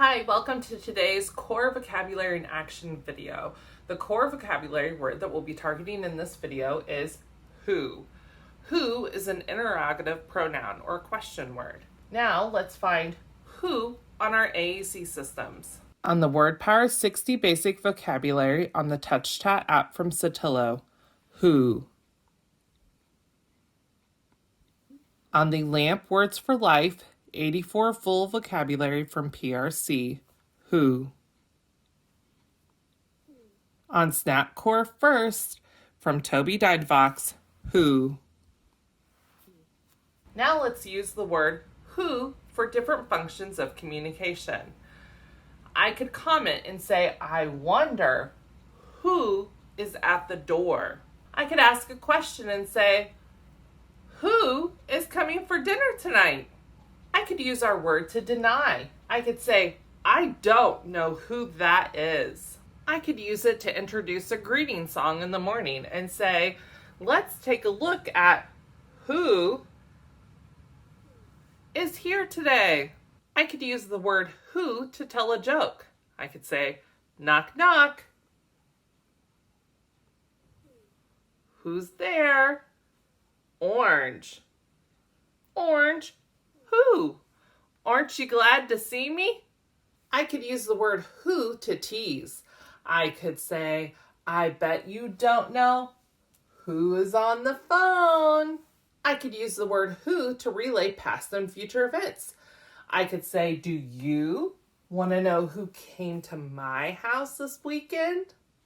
Hi, welcome to today's core vocabulary in action video. The core vocabulary word that we'll be targeting in this video is who. Who is an interrogative pronoun or question word. Now let's find who on our AAC systems. On the Word Power 60 Basic Vocabulary on the TouchChat app from Satillo, who. On the LAMP Words for Life 84 Full Vocabulary from PRC, who. On Snap Core First from Toby Didevox, who. Now let's use the word who for different functions of communication. I could comment and say, I wonder who is at the door. I could ask a question and say, who is coming for dinner tonight? I could use our word to deny. I could say, I don't know who that is. I could use it to introduce a greeting song in the morning and say, let's take a look at who is here today. I could use the word who to tell a joke. I could say, knock, knock. Who's there? Orange. Orange. Who? Aren't you glad to see me? I could use the word who to tease. I could say, I bet you don't know who is on the phone. I could use the word who to relay past and future events. I could say, do you want to know who came to my house this weekend?